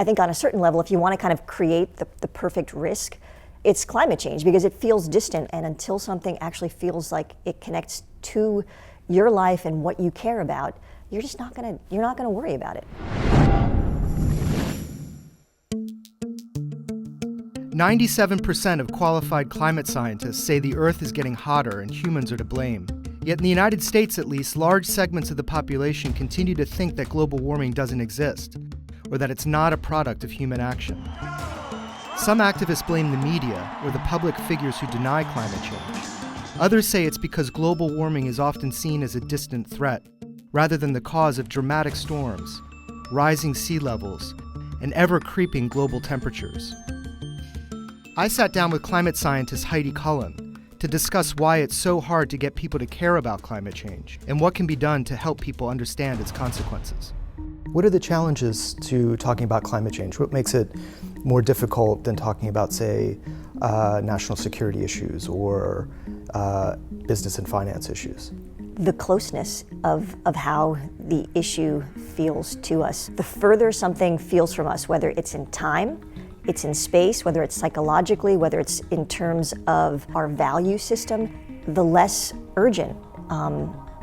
I think on a certain level, if you want to kind of create the perfect risk, it's climate change, because it feels distant, and until something actually feels like it connects to your life and what you care about, you're not gonna worry about it. 97% of qualified climate scientists say the Earth is getting hotter and humans are to blame. Yet in the United States, at least, large segments of the population continue to think that global warming doesn't exist, or that it's not a product of human action. Some activists blame the media or the public figures who deny climate change. Others say it's because global warming is often seen as a distant threat, rather than the cause of dramatic storms, rising sea levels, and ever-creeping global temperatures. I sat down with climate scientist Heidi Cullen to discuss why it's so hard to get people to care about climate change and what can be done to help people understand its consequences. What are the challenges to talking about climate change? What makes it more difficult than talking about, say, national security issues or business and finance issues? The closeness of how the issue feels to us. The further something feels from us, whether it's in time, it's in space, whether it's psychologically, whether it's in terms of our value system, the less urgent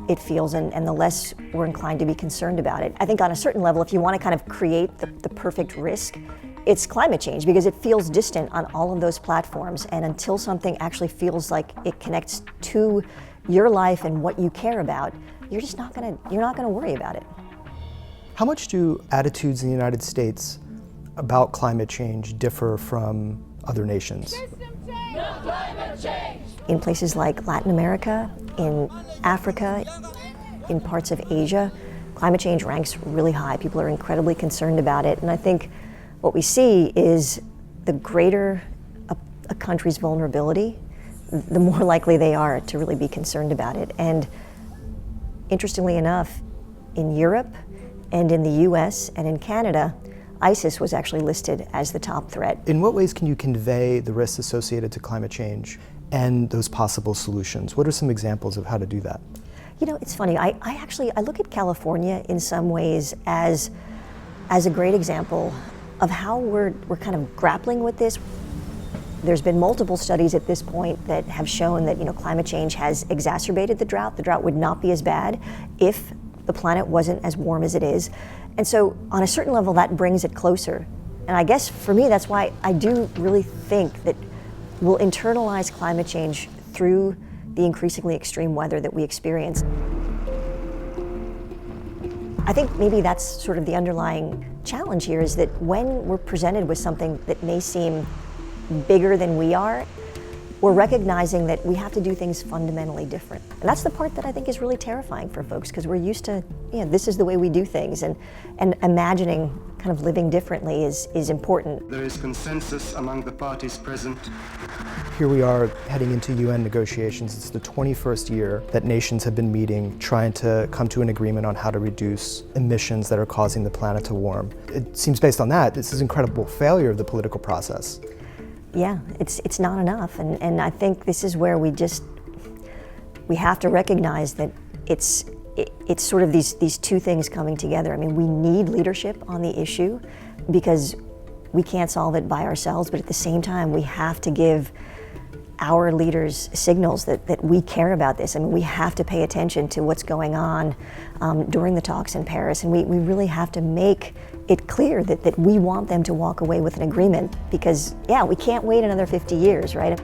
it feels, and the less we're inclined to be concerned about it. I think on a certain level, if you want to kind of create the perfect risk, it's climate change, because it feels distant on all of those platforms, and until something actually feels like it connects to your life and what you care about, you're not gonna worry about it. How much do attitudes in the United States about climate change differ from other nations? In places like Latin America, in Africa, in parts of Asia, climate change ranks really high. People are incredibly concerned about it, and I think what we see is the greater a country's vulnerability, the more likely they are to really be concerned about it. And interestingly enough, in Europe and in the US and in Canada, ISIS was actually listed as the top threat. In what ways can you convey the risks associated to climate change and those possible solutions? What are some examples of how to do that? You know, it's funny, I look at California in some ways as a great example of how we're kind of grappling with this. There's been multiple studies at this point that have shown that, climate change has exacerbated the drought. The drought would not be as bad if the planet wasn't as warm as it is. And so on a certain level, that brings it closer. And I guess for me, that's why I do really think that we'll internalize climate change through the increasingly extreme weather that we experience. I think maybe that's sort of the underlying challenge here, is that when we're presented with something that may seem bigger than we are, we're recognizing that we have to do things fundamentally different. And that's the part that I think is really terrifying for folks, because we're used to, this is the way we do things, and imagining kind of living differently is important. There is consensus among the parties present. Here we are heading into UN negotiations. It's the 21st year that nations have been meeting, trying to come to an agreement on how to reduce emissions that are causing the planet to warm. It seems, based on that, this is an incredible failure of the political process. Yeah, it's not enough, and I think this is where we have to recognize that it's sort of these two things coming together. I mean, we need leadership on the issue because we can't solve it by ourselves, but at the same time, we have to give our leaders signals that we care about this. I mean, we have to pay attention to what's going on during the talks in Paris, and we really have to make it clear that we want them to walk away with an agreement, because, we can't wait another 50 years, right?